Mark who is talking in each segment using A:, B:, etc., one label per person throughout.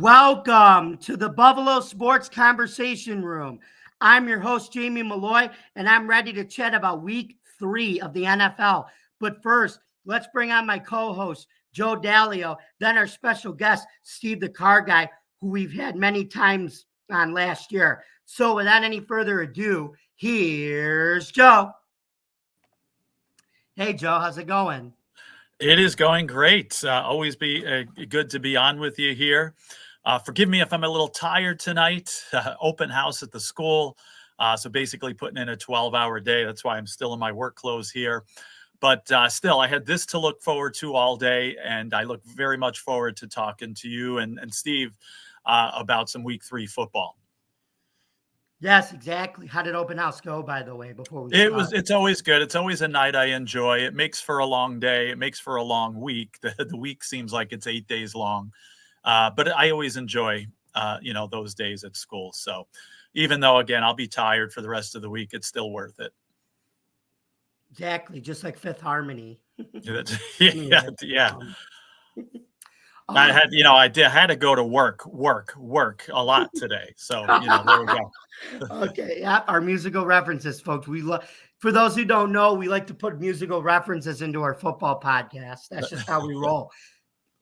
A: Welcome to the Buffalo Sports Conversation Room. I'm your host, Jamie Malloy, and I'm ready to chat about week 3 of the NFL. But first, let's bring on my co-host, Joe Dallio, then our special guest, Steve the Car Guy, who we've had many times on last year. So without any further ado, here's Joe. Hey, Joe, how's it going?
B: It is going great. Always be good to be on with you here. Forgive me if I'm a little tired tonight. Open house at the school. So basically putting in a 12-hour day. That's why I'm still in my work clothes here. But still, I had this to look forward to all day. And I look very much forward to talking to you and Steve about some week 3 football.
A: Yes, exactly. How did open house go, by the way, before we start?
B: It's always good. It's always a night I enjoy. It makes for a long day. It makes for a long week. The week seems like it's 8 days long. But I always enjoy, those days at school. So even though, again, I'll be tired for the rest of the week, it's still worth it.
A: Exactly. Just like Fifth Harmony.
B: Yeah. I had to go to work a lot today. So, there we go.
A: Okay. Yeah. Our musical references, folks. For those who don't know, we like to put musical references into our football podcast. That's just how we roll.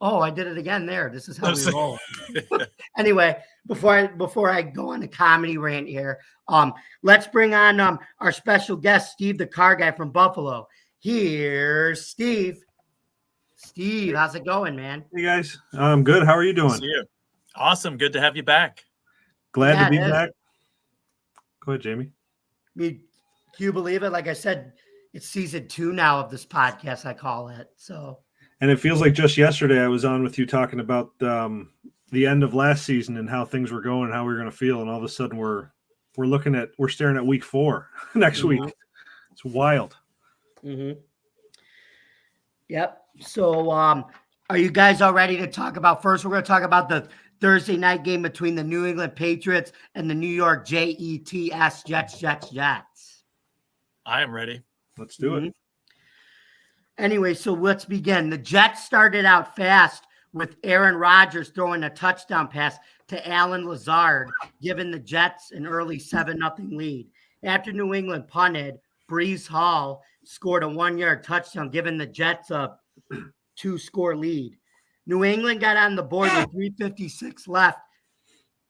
A: Oh, I did it again there. This is how we roll. Anyway, before I go on a comedy rant here, let's bring on our special guest, Steve the Car Guy from Buffalo. Here's Steve. Steve, how's it going, man?
C: Hey guys, I'm good. How are you doing?
B: See you. Awesome. Good to have you back.
C: Glad to be back. Go ahead, Jamie.
A: Can you believe it? Like I said, it's season 2 now of this podcast, I call it. So.
C: And it feels like just yesterday I was on with you talking about the end of last season and how things were going and how we were going to feel, and all of a sudden we're staring at week 4 next week. It's wild.
A: Mm-hmm. Yep. So, are you guys all ready to talk about? First, we're going to talk about the Thursday night game between the New England Patriots and the New York Jets.
B: I am ready.
C: Let's do it.
A: Anyway, so let's begin. The Jets started out fast with Aaron Rodgers throwing a touchdown pass to Allen Lazard, giving the Jets an early 7-0 lead. After New England punted, Breece Hall scored a 1-yard touchdown, giving the Jets a 2-score lead. New England got on the board with 3:56 left,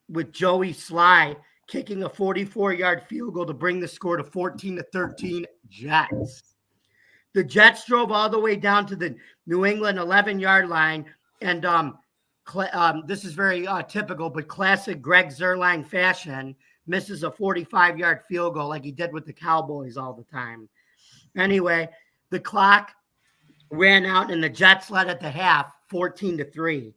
A: with Joey Sly kicking a 44-yard field goal to bring the score to 14-13 Jets. The Jets drove all the way down to the New England 11-yard line, and this is very typical, but classic Greg Zuerlein fashion, misses a 45-yard field goal like he did with the Cowboys all the time. Anyway, the clock ran out, and the Jets led at the half, 14-3.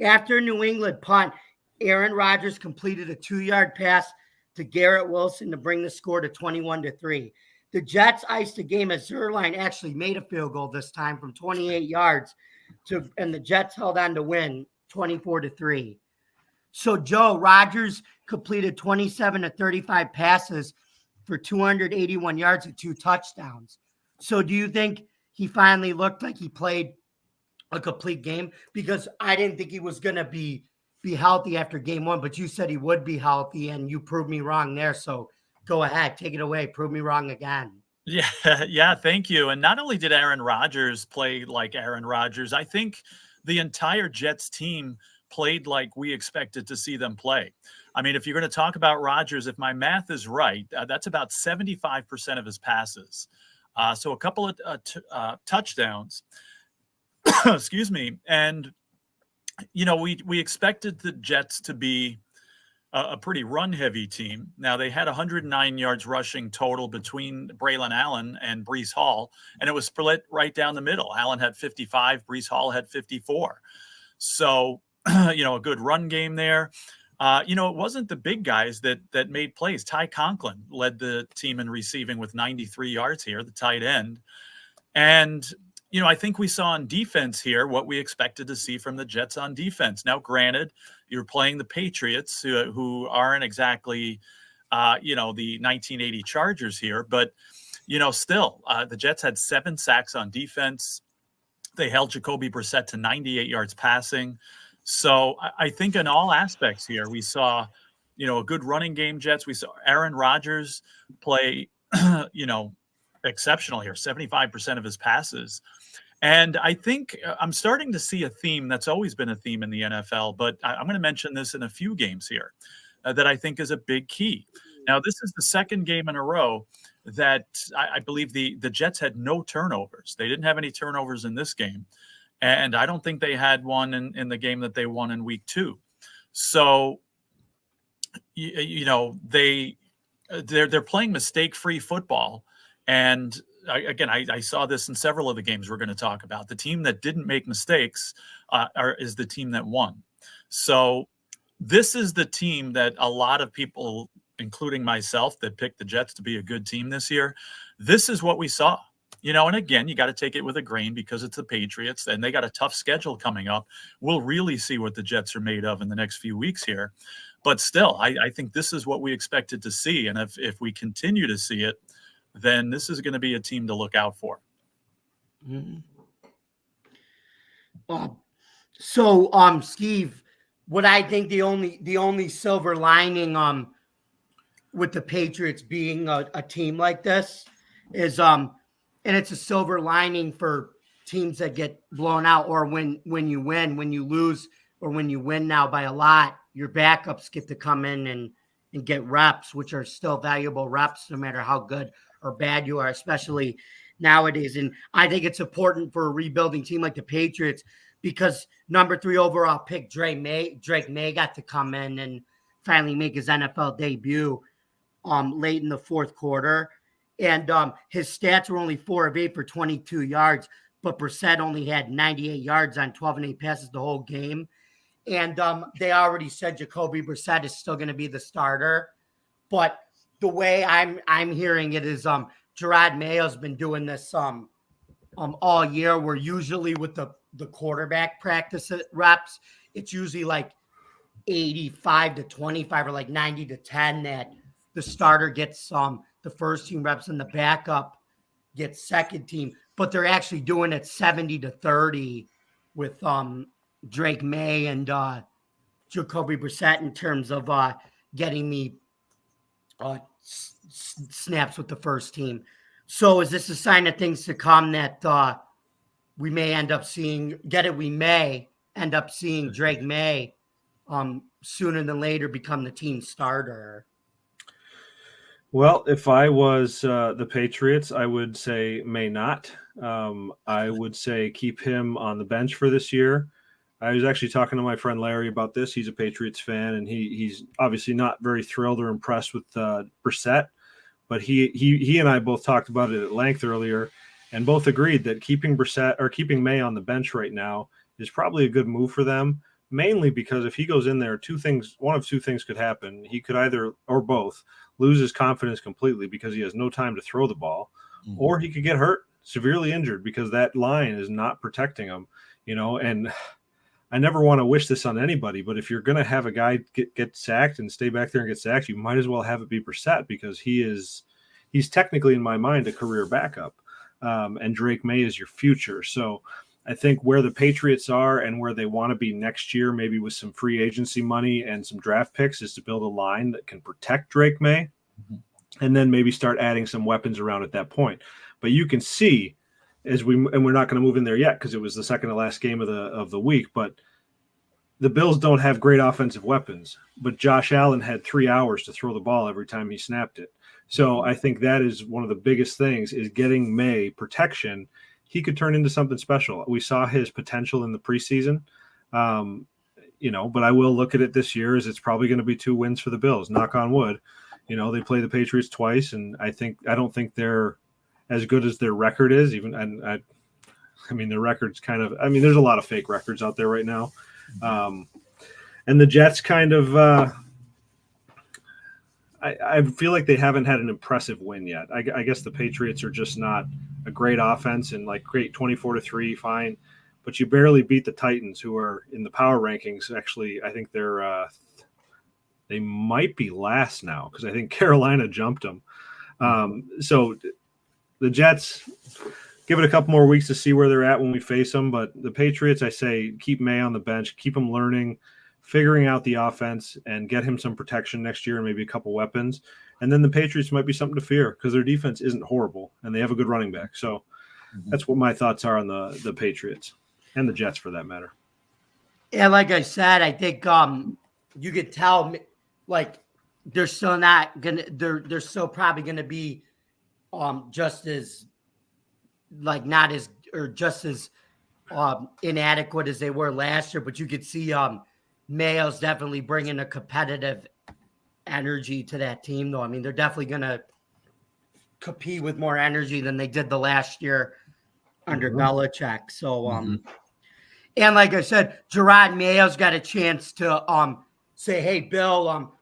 A: After New England punt, Aaron Rodgers completed a 2-yard pass to Garrett Wilson to bring the score to 21-3. The Jets iced the game as Zuerlein actually made a field goal this time from 28 yards, and the Jets held on to win 24-3. So, Joe, Rodgers completed 27 to 35 passes for 281 yards and 2 touchdowns. So do you think he finally looked like he played a complete game? Because I didn't think he was going to be healthy after game 1, but you said he would be healthy, and you proved me wrong there. So go ahead, take it away. Prove me wrong again.
B: Yeah, thank you. And not only did Aaron Rodgers play like Aaron Rodgers, I think the entire Jets team played like we expected to see them play. I mean, if you're going to talk about Rodgers, if my math is right, that's about 75% of his passes. So a couple of touchdowns, excuse me. And, we expected the Jets to be a pretty run-heavy team. Now, they had 109 yards rushing total between Braylon Allen and Breece Hall, and it was split right down the middle. Allen had 55, Breece Hall had 54. So, a good run game there. It wasn't the big guys that made plays. Ty Conklin led the team in receiving with 93 yards here, the tight end. And, I think we saw on defense here what we expected to see from the Jets on defense. Now, granted, you're playing the Patriots, who aren't exactly, the 1980 Chargers here. But, still, the Jets had 7 sacks on defense. They held Jacoby Brissett to 98 yards passing. So I think in all aspects here, we saw, a good running game, Jets. We saw Aaron Rodgers play, exceptional here, 75% of his passes. And I think I'm starting to see a theme that's always been a theme in the NFL, but I'm going to mention this in a few games here that I think is a big key. Now, this is the second game in a row that I believe the Jets had no turnovers. They didn't have any turnovers in this game. And I don't think they had one in the game that they won in week 2. So, they're playing mistake-free football. And I saw this in several of the games we're going to talk about. The team that didn't make mistakes is the team that won. So this is the team that a lot of people, including myself, that picked the Jets to be a good team this year. This is what we saw. And again, you got to take it with a grain because it's the Patriots and they got a tough schedule coming up. We'll really see what the Jets are made of in the next few weeks here. But still, I think this is what we expected to see. And if we continue to see it, then this is going to be a team to look out for.
A: Mm-hmm. Steve, what I think the only silver lining with the Patriots being a team like this is and it's a silver lining for teams that get blown out, or when you win, when you lose, or when you win now by a lot, your backups get to come in and get reps, which are still valuable reps no matter how good or bad you are, especially nowadays. And I think it's important for a rebuilding team like the Patriots because number 3 overall pick Drake May got to come in and finally make his NFL debut late in the fourth quarter. And his stats were only 4 of 8 for 22 yards, but Brissett only had 98 yards on 12 and 8 passes the whole game. And they already said Jacoby Brissett is still going to be the starter. But the way I'm hearing it is Gerard Mayo's been doing this all year, where usually with the quarterback practice reps, it's usually like 85 to 25 or like 90 to 10 that the starter gets the first team reps and the backup gets second team. But they're actually doing it 70 to 30 with Drake May and Jacoby Brissett in terms of getting the snaps with the first team. So is this a sign of things to come that we may end up seeing Drake May sooner than later become the team starter?
C: Well, if I was the Patriots, I would say may not. I would say keep him on the bench for this year. I was actually talking to my friend Larry about this. He's a Patriots fan, and he's obviously not very thrilled or impressed with Brissett. But he and I both talked about it at length earlier, and both agreed that keeping May on the bench right now is probably a good move for them. Mainly because if he goes in there, one of two things could happen. He could either, or both, lose his confidence completely because he has no time to throw the ball, or he could get hurt, severely injured, because that line is not protecting him. And I never want to wish this on anybody, but if you're going to have a guy get sacked and stay back there and get sacked, you might as well have it be Brissett, because he's technically, in my mind, a career backup, and Drake May is your future. So I think where the Patriots are and where they want to be next year, maybe with some free agency money and some draft picks, is to build a line that can protect Drake May, and then maybe start adding some weapons around at that point. But you can see, and we're not going to move in there yet because it was the second to last game of the week, but the Bills don't have great offensive weapons, but Josh Allen had 3 hours to throw the ball every time he snapped it. So I think that is one of the biggest things, is getting May protection. He could turn into something special. We saw his potential in the preseason, but I will look at it this year as it's probably going to be 2 wins for the Bills, knock on wood. They play the Patriots twice, and I don't think they're as good as their record is. Their record's kind of, there's a lot of fake records out there right now. And the Jets kind of, I feel like they haven't had an impressive win yet. I guess the Patriots are just not a great offense, and great 24-3, fine. But you barely beat the Titans, who are in the power rankings. Actually, I think they might be last now, because I think Carolina jumped them. So the Jets, give it a couple more weeks to see where they're at when we face them. But the Patriots, I say, keep May on the bench, keep him learning, figuring out the offense, and get him some protection next year and maybe a couple weapons. And then the Patriots might be something to fear because their defense isn't horrible and they have a good running back. So that's what my thoughts are on the Patriots and the Jets for that matter.
A: Yeah, like I said, I think you could tell like they're still not gonna they're still probably gonna be just as like not as or just as inadequate as they were last year, but you could see Mayo's definitely bringing a competitive energy to that team, though. I mean, they're definitely going to compete with more energy than they did the last year under Belichick. So, and like I said, Gerard Mayo's got a chance to say, "Hey, Bill,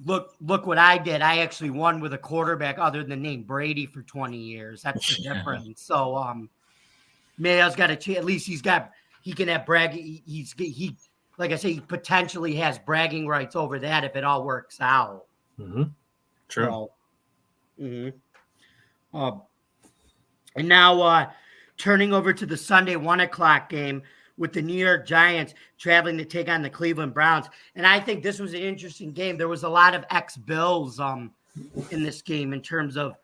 A: look what I did. I actually won with a quarterback other than named Brady for 20 years. That's the difference." So, Mayo's got a chance. At least he can have he like I say, he potentially has bragging rights over that if it all works out.
B: True.
A: So, and now turning over to the Sunday 1:00 game with the New York Giants traveling to take on the Cleveland Browns. And I think this was an interesting game. There was a lot of ex-Bills in this game in terms of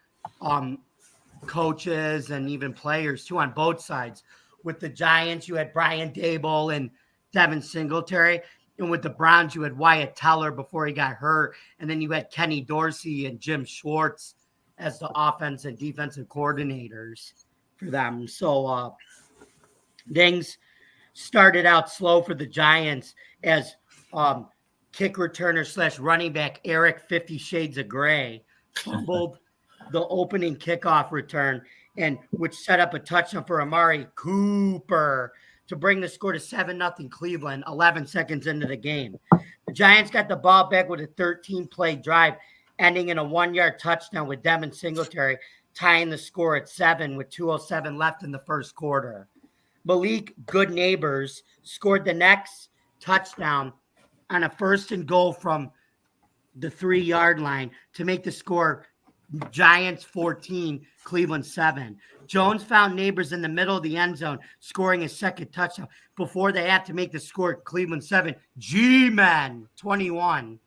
A: coaches and even players too on both sides. With the Giants, you had Brian Daboll and Devin Singletary. And with the Browns, you had Wyatt Teller before he got hurt. And then you had Kenny Dorsey and Jim Schwartz as the offense and defensive coordinators for them. So things started out slow for the Giants as kick returner / running back Eric 50 Shades of Gray fumbled the opening kickoff return, and which set up a touchdown for Amari Cooper to bring the score to 7-0 Cleveland 11 seconds into the game. The Giants got the ball back with a 13-play drive, ending in a 1-yard touchdown with Devin Singletary tying the score at 7 with 2:07 left in the first quarter. Malik Good Neighbors scored the next touchdown on a 1st and goal from the 3-yard line to make the score Giants 14, Cleveland 7. Jones found Neighbors in the middle of the end zone, scoring a second touchdown before they had to make the score Cleveland 7, G-Men 21.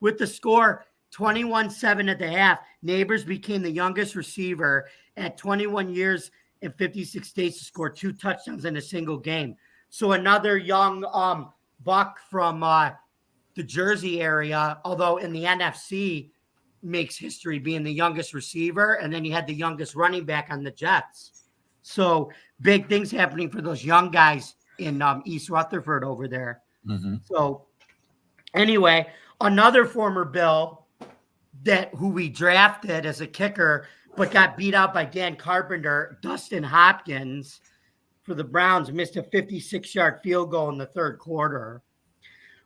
A: With the score 21-7 at the half, Neighbors became the youngest receiver at 21 years and 56 days to score 2 touchdowns in a single game. So another young buck from the Jersey area, although in the NFC makes history being the youngest receiver, and then you had the youngest running back on the Jets. So big things happening for those young guys in East Rutherford over there. So anyway, another former Bill who we drafted as a kicker but got beat out by Dan Carpenter, Dustin Hopkins for the Browns, missed a 56-yard field goal in the third quarter.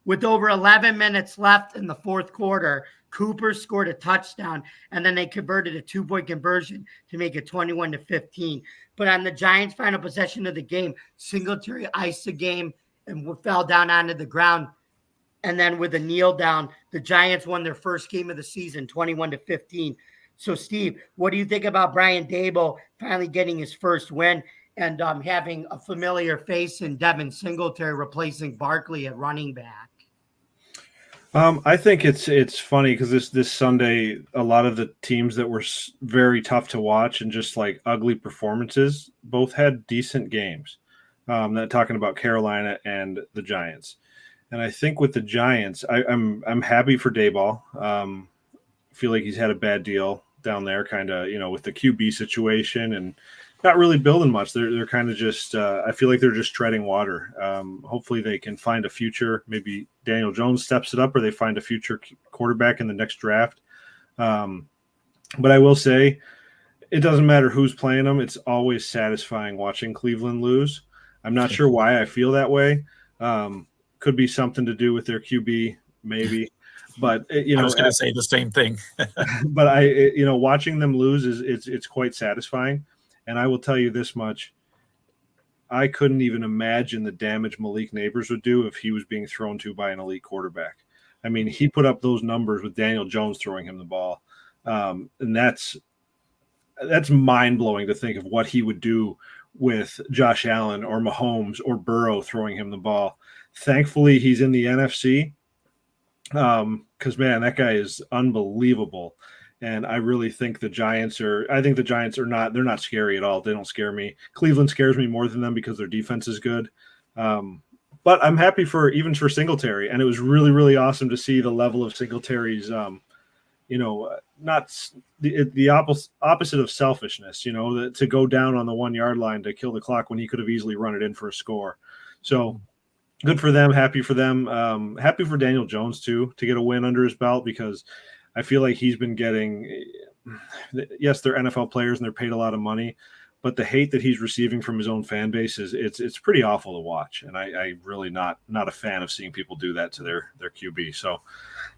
A: With over 11 minutes left in the fourth quarter, Cooper scored a touchdown, and then they converted a 2-point conversion to make it 21-15. But on the Giants' final possession of the game, Singletary iced the game and fell down onto the ground. And then with a kneel down, the Giants won their first game of the season, 21-15. So, Steve, what do you think about Brian Daboll finally getting his first win and having a familiar face in Devin Singletary replacing Barkley at running back?
C: I think it's funny because this Sunday, a lot of the teams that were very tough to watch and just like ugly performances both had decent games. Talking about Carolina and the Giants, and I think with the Giants, I'm happy for Daboll. Feel like he's had a bad deal down there, kind of with the QB situation and not really building much. They're kind of just I feel like they're just treading water. Hopefully they can find a future. Maybe Daniel Jones steps it up, or they find a future quarterback in the next draft. But I will say, it doesn't matter who's playing them. It's always satisfying watching Cleveland lose. I'm not sure why I feel that way. Could be something to do with their QB, maybe. But
B: I was going to say the same thing.
C: But watching them lose it's quite satisfying. And I will tell you this much: I couldn't even imagine the damage Malik Neighbors would do if he was being thrown to by an elite quarterback. I mean, he put up those numbers with Daniel Jones throwing him the ball, and that's that's mind blowing to think of what he would do with Josh Allen or Mahomes or Burrow throwing him the ball. Thankfully, he's in the NFC because, man, that guy is unbelievable. And I really think the Giants are – I think the Giants are not – they're not scary at all. They don't scare me. Cleveland scares me more than them because their defense is good. But I'm happy for Singletary. And it was really, really awesome to see the level of Singletary's not the opposite of selfishness, to go down on the 1 yard line to kill the clock when he could have easily run it in for a score. So good for them. Happy for them. Happy for Daniel Jones too, to get a win under his belt, because I feel like he's been getting, yes, they're NFL players and they're paid a lot of money, but the hate that he's receiving from his own fan base it's pretty awful to watch. And I really not a fan of seeing people do that to their QB. So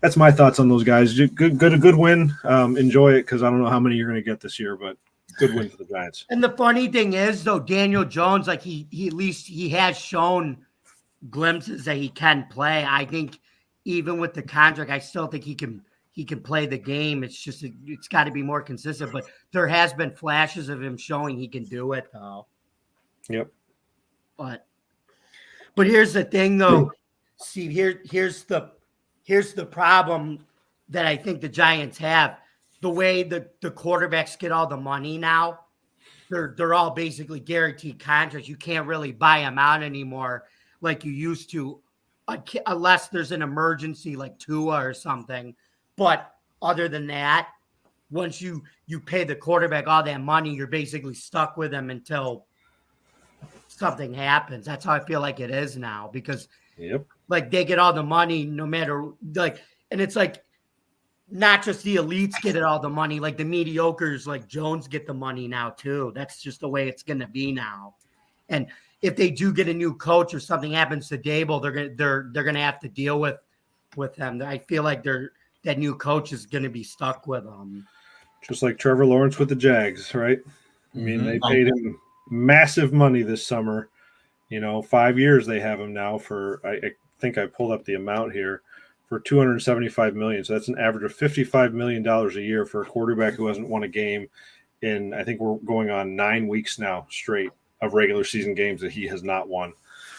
C: that's my thoughts on those guys. A good win. Enjoy it, because I don't know how many you're going to get this year, but good win for the Giants.
A: And the funny thing is, though, Daniel Jones, like he at least he has shown glimpses that he can play. I think even with the contract, I still think he can play the game. It's just it's got to be more consistent. But there has been flashes of him showing he can do it, though.
C: Yep.
A: But here's the thing, though. See, here's the problem that I think the Giants have. The way the quarterbacks get all the money now, they're all basically guaranteed contracts. You can't really buy them out anymore like you used to, unless there's an emergency like Tua or something. But other than that, once you pay the quarterback all that money, you're basically stuck with them until something happens. That's how I feel like it is now, because like they get all the money no matter like, and it's like not just the elites get all the money, like the mediocres like Jones get the money now too. That's just the way it's going to be now. And if they do get a new coach or something happens to Dable, they're going to have to deal with them. I feel like that new coach is going to be stuck with them.
C: Just like Trevor Lawrence with the Jags, right? I mean, they paid him massive money this summer. 5 years they have him now for, I think I pulled up the amount here, for $275 million. So that's an average of $55 million a year for a quarterback who hasn't won a game in, I think we're going on 9 weeks now straight of regular season games that he has not won.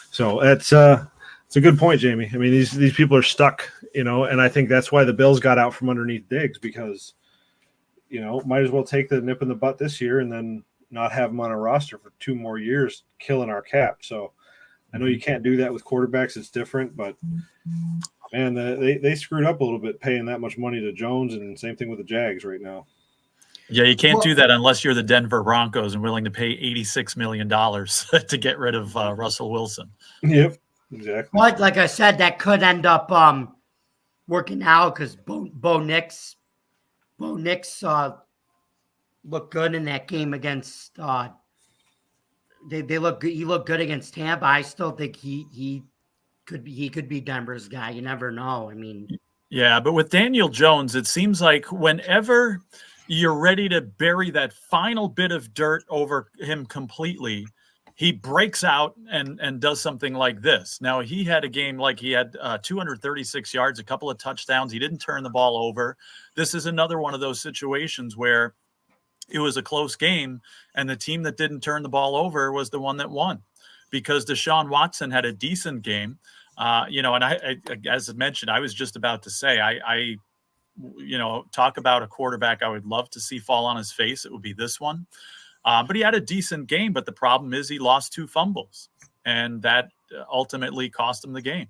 C: So it's a good point, Jamie. I mean, these people are stuck, and I think that's why the Bills got out from underneath Diggs, because, might as well take the nip in the butt this year and then not have him on a roster for 2 more years, killing our cap. So I know you can't do that with quarterbacks. It's different, but man, they screwed up a little bit paying that much money to Jones, and same thing with the Jags right now.
B: Yeah, you can't do that unless you're the Denver Broncos and willing to pay $86 million to get rid of Russell Wilson.
C: Yep, exactly.
A: But like I said, that could end up working out, because Bo Nix looked good in that game against they look good. He looked good against Tampa. I still think he could be Denver's guy. You never know. I mean,
B: yeah, but with Daniel Jones, it seems like whenever you're ready to bury that final bit of dirt over him completely, he breaks out and does something like this. Now, he had a game like he had 236 yards, a couple of touchdowns. He didn't turn the ball over. This is another one of those situations where it was a close game, and the team that didn't turn the ball over was the one that won, because Deshaun Watson had a decent game. And I, as I mentioned, I was just about to say, I talk about a quarterback I would love to see fall on his face. It would be this one. But he had a decent game, but the problem is he lost 2 fumbles, and that ultimately cost him the game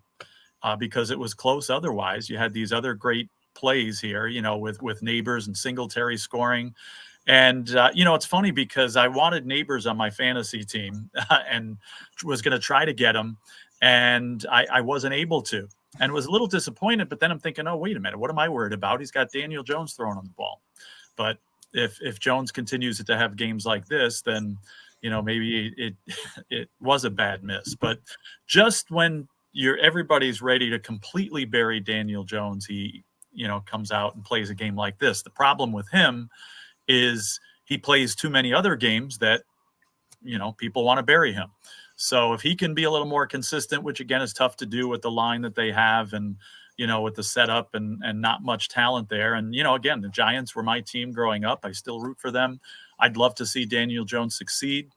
B: because it was close. Otherwise, you had these other great plays here, with Neighbors and Singletary scoring. And, it's funny because I wanted Neighbors on my fantasy team and was going to try to get him, and I wasn't able to, and was a little disappointed. But then I'm thinking, oh, wait a minute, what am I worried about? He's got Daniel Jones throwing on the ball. But if Jones continues to have games like this, then, maybe it was a bad miss. But just when everybody's ready to completely bury Daniel Jones, he, comes out and plays a game like this. The problem with him is he plays too many other games that, people want to bury him. So if he can be a little more consistent, which again is tough to do with the line that they have and, with the setup and not much talent there. And, again, the Giants were my team growing up. I still root for them. I'd love to see Daniel Jones succeed.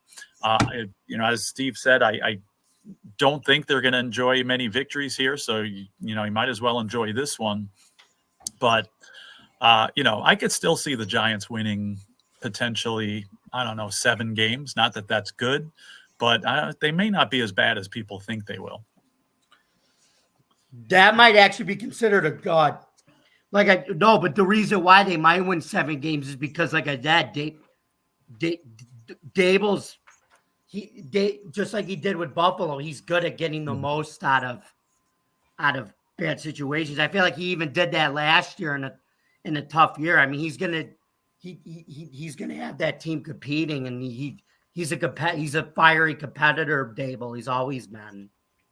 B: As Steve said, I don't think they're going to enjoy many victories here. So, you might as well enjoy this one. But, I could still see the Giants winning potentially, 7 games. Not that that's good, but they may not be as bad as people think they will.
A: That might actually be considered a god. But the reason why they might win 7 games is because, like I said, Dable's just like he did with Buffalo, he's good at getting the most out of bad situations. I feel like he even did that last year in a tough year. I mean, he's gonna have that team competing, and he's a fiery competitor. Dable, he's always been.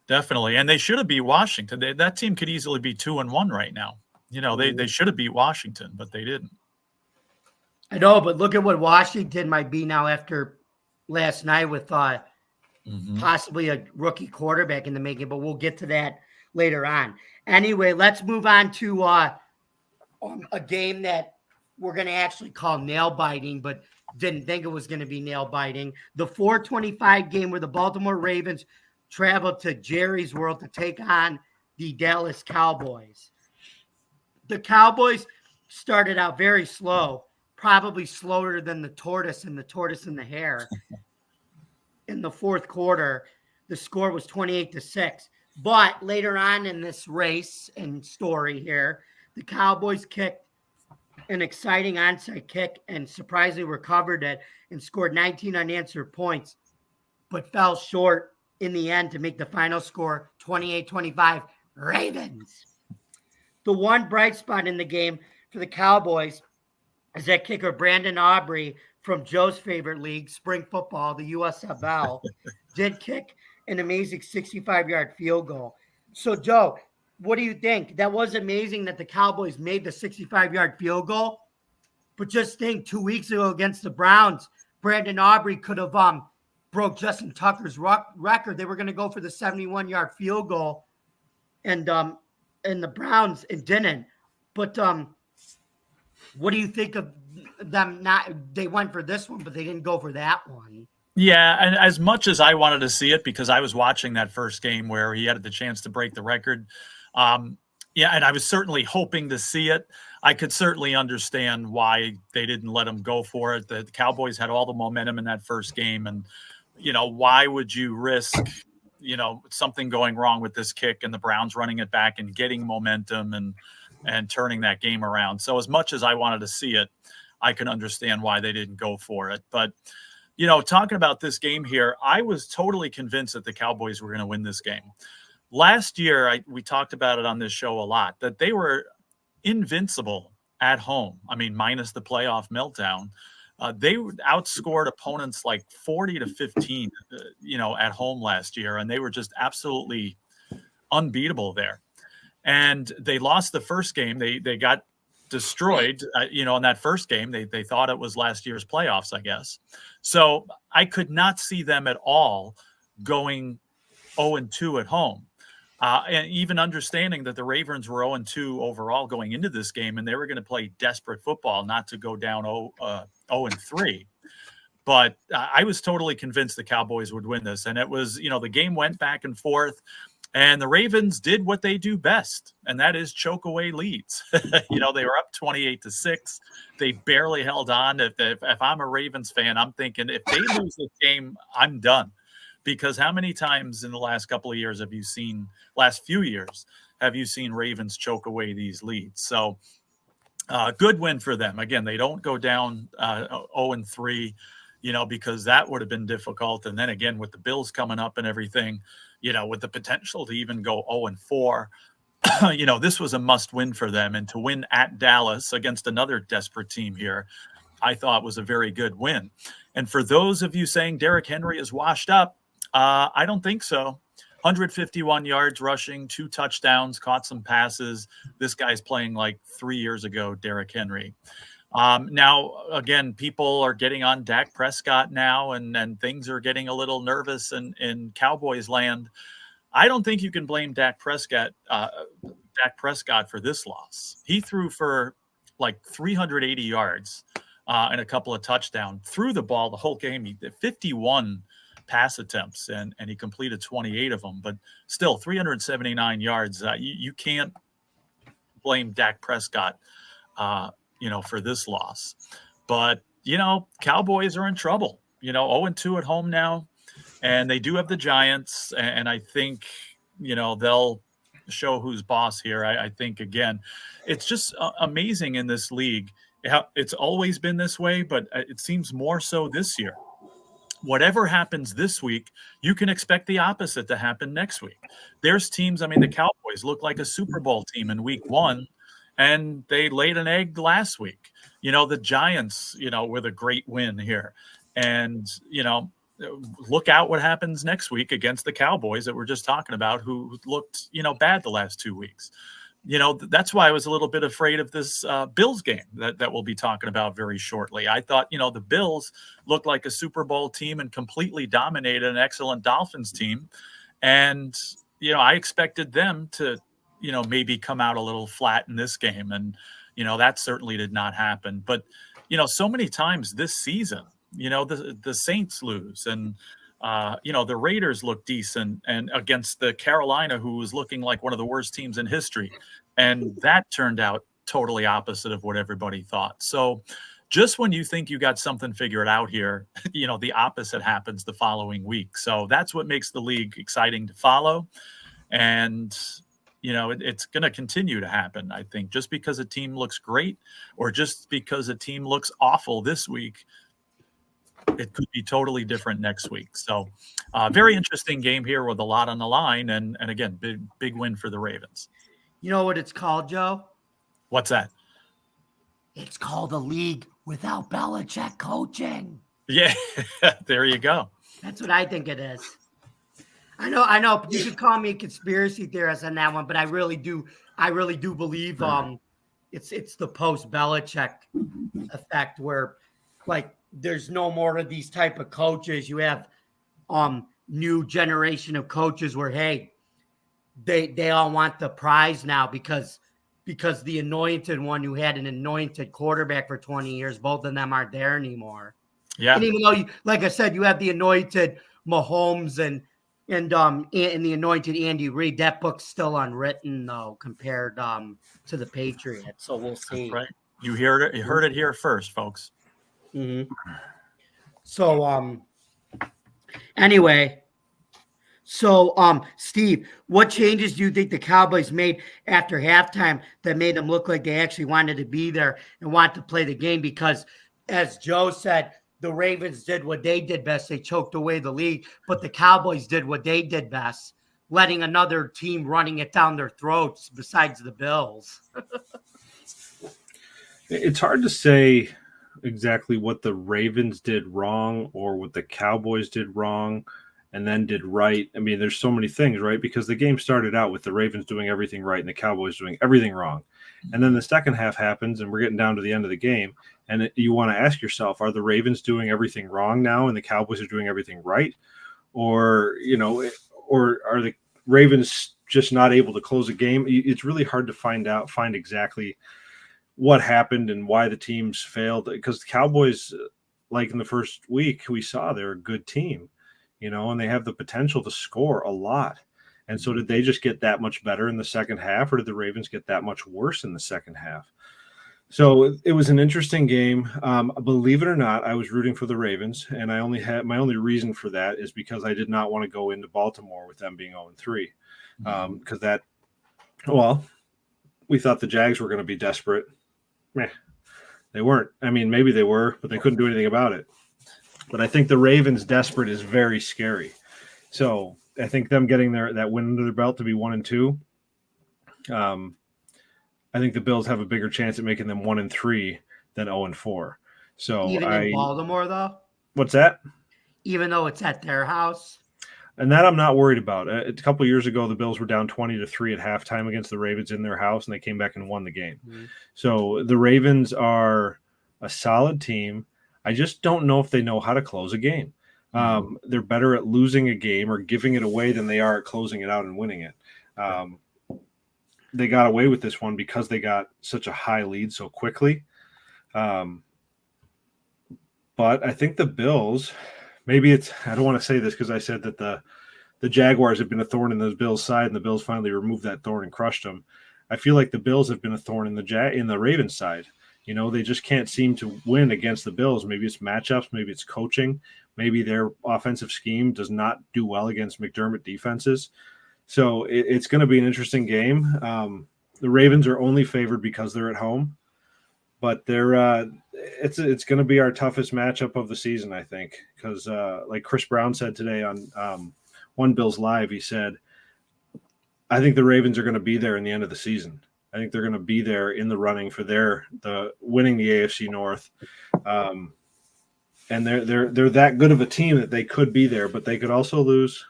B: Definitely, and they should have beat Washington. That team could easily be 2-1 right now. They should have beat Washington, but they didn't.
A: I know, but look at what Washington might be now after last night with possibly a rookie quarterback in the making, but we'll get to that later on. Anyway, let's move on to a game that we're going to actually call nail-biting, but didn't think it was going to be nail-biting. The 4:25 game where the Baltimore Ravens traveled to Jerry's World to take on the Dallas Cowboys. The Cowboys started out very slow, probably slower than the tortoise and the hare. In the fourth quarter, the score was 28-6. But later on in this race and story here, the Cowboys kicked an exciting onside kick and surprisingly recovered it and scored 19 unanswered points, but fell short in the end to make the final score 28-25 Ravens. The one bright spot in the game for the Cowboys is that kicker Brandon Aubrey from Joe's favorite league, spring football, the USFL, did kick an amazing 65-yard field goal. So, Joe, what do you think? That was amazing that the Cowboys made the 65-yard field goal. But just think, 2 weeks ago against the Browns, Brandon Aubrey could have broke Justin Tucker's record. They were going to go for the 71-yard field goal, and the Browns it didn't. But what do you think of them? They went for this one, but they didn't go for that one.
B: Yeah, and as much as I wanted to see it, because I was watching that first game where he had the chance to break the record, and I was certainly hoping to see it. I could certainly understand why they didn't let him go for it. The Cowboys had all the momentum in that first game, and why would you risk something going wrong with this kick and the Browns running it back and getting momentum and turning that game around? So as much as I wanted to see it, I can understand why they didn't go for it. But talking about this game here, I was totally convinced that the Cowboys were going to win this game. Last year, we talked about it on this show a lot, that they were invincible at home. I mean, minus the playoff meltdown. They outscored opponents like 40-15, at home last year, and they were just absolutely unbeatable there. And they lost the first game. They got destroyed, in that first game. They thought it was last year's playoffs, I guess. So I could not see them at all going 0-2 at home. And even understanding that the Ravens were 0-2 overall going into this game, and they were going to play desperate football not to go down 0-3. But I was totally convinced the Cowboys would win this. And it was, the game went back and forth. And the Ravens did what they do best, and that is choke away leads. They were up 28-6. They barely held on. If I'm a Ravens fan, I'm thinking if they lose this game, I'm done. Because how many times in the last few years, have you seen Ravens choke away these leads? So good win for them. Again, they don't go down 0-3, because that would have been difficult. And then again, with the Bills coming up and everything, with the potential to even go 0-4, this was a must win for them. And to win at Dallas against another desperate team here, I thought was a very good win. And for those of you saying Derrick Henry is washed up, I don't think so. 151 yards rushing, 2 touchdowns, caught some passes. This guy's playing like 3 years ago, Derrick Henry. Now, again, people are getting on Dak Prescott now, and things are getting a little nervous in Cowboys land. I don't think you can blame Dak Prescott for this loss. He threw for like 380 yards and a couple of touchdowns. Threw the ball the whole game. He did 51 pass attempts, and he completed 28 of them. But still, 379 yards. You can't blame Dak Prescott, for this loss. But, Cowboys are in trouble. 0-2 at home now, and they do have the Giants, and I think, they'll show who's boss here. I think, again, it's just amazing in this league. It's always been this way, but it seems more so this year. Whatever happens this week, you can expect the opposite to happen next week. There's teams, the Cowboys look like a Super Bowl team in week 1, and they laid an egg last week. The Giants, with a great win here. And, look out what happens next week against the Cowboys that we're just talking about, who looked, bad the last 2 weeks. That's why I was a little bit afraid of this Bills game that we'll be talking about very shortly. I thought, the Bills looked like a Super Bowl team and completely dominated an excellent Dolphins team. And, I expected them to, maybe come out a little flat in this game. And, that certainly did not happen. But, so many times this season, the Saints lose, and the Raiders look decent, and against the Carolina, who was looking like one of the worst teams in history, and that turned out totally opposite of what everybody thought. So just when you think you got something figured out here, the opposite happens the following week. So that's what makes the league exciting to follow. And it's going to continue to happen, I think. Just because a team looks great or just because a team looks awful this week, it could be totally different next week. So very interesting game here with a lot on the line. And again, big win for the Ravens.
A: You know what it's called, Joe?
B: What's that?
A: It's called a league without Belichick coaching.
B: Yeah, there you go.
A: That's what I think it is. I know. You could call me a conspiracy theorist on that one, but I really do believe it's the post Belichick effect, where like there's no more of these type of coaches. You have new generation of coaches where they all want the prize now because the anointed one who had an anointed quarterback for 20 years, both of them aren't there anymore.
B: Yeah.
A: And even though like I said, you have the anointed Mahomes and the anointed Andy Reid, that book's still unwritten though compared to the Patriots. So we'll see.
B: That's right. You heard it here first, folks.
A: Mm-hmm. So anyway, Steve, what changes do you think the Cowboys made after halftime that made them look like they actually wanted to be there and want to play the game? Because as Joe said, the Ravens did what they did best. They choked away the lead, but the Cowboys did what they did best, letting another team running it down their throats besides the Bills.
C: It's hard to say exactly what the Ravens did wrong or what the Cowboys did wrong and then did right. I mean, there's so many things, right? Because the game started out with the Ravens doing everything right and the Cowboys doing everything wrong. And then the second half happens and we're getting down to the end of the game. And you want to ask yourself, are the Ravens doing everything wrong now and the Cowboys are doing everything right? Or, or are the Ravens just not able to close a game? It's really hard to find exactly what happened and why the teams failed, because the Cowboys, like in the first week, we saw they're a good team, and they have the potential to score a lot. And so did they just get that much better in the second half, or did the Ravens get that much worse in the second half? So it was an interesting game. Believe it or not, I was rooting for the Ravens, and my only reason for that is because I did not want to go into Baltimore with them being 0-3, because we thought the Jags were going to be desperate. They weren't. I mean, maybe they were, but they couldn't do anything about it. But I think the Ravens desperate is very scary. So I think them getting that win under their belt to be 1-2. I think the Bills have a bigger chance at making them 1-3 than 0-4. So
A: even in Baltimore, though.
C: What's that?
A: Even though it's at their house.
C: And that I'm not worried about. A couple of years ago, the Bills were down 20-3 at halftime against the Ravens in their house, and they came back and won the game. Mm-hmm. So the Ravens are a solid team. I just don't know if they know how to close a game. They're better at losing a game or giving it away than they are at closing it out and winning it. They got away with this one because they got such a high lead so quickly. But I think the Bills, maybe I don't want to say this because I said that the Jaguars have been a thorn in the Bills' side, and the Bills finally removed that thorn and crushed them. I feel like the Bills have been a thorn in the Ravens' side. They just can't seem to win against the Bills. Maybe it's matchups, maybe it's coaching, maybe their offensive scheme does not do well against McDermott defenses. So it's going to be an interesting game. The Ravens are only favored because they're at home, but it's going to be our toughest matchup of the season, I think, because like Chris Brown said today on One Bills Live, he said, I think the Ravens are going to be there in the end of the season. I think they're going to be there in the running for the winning the AFC North. And they're that good of a team that they could be there, but they could also lose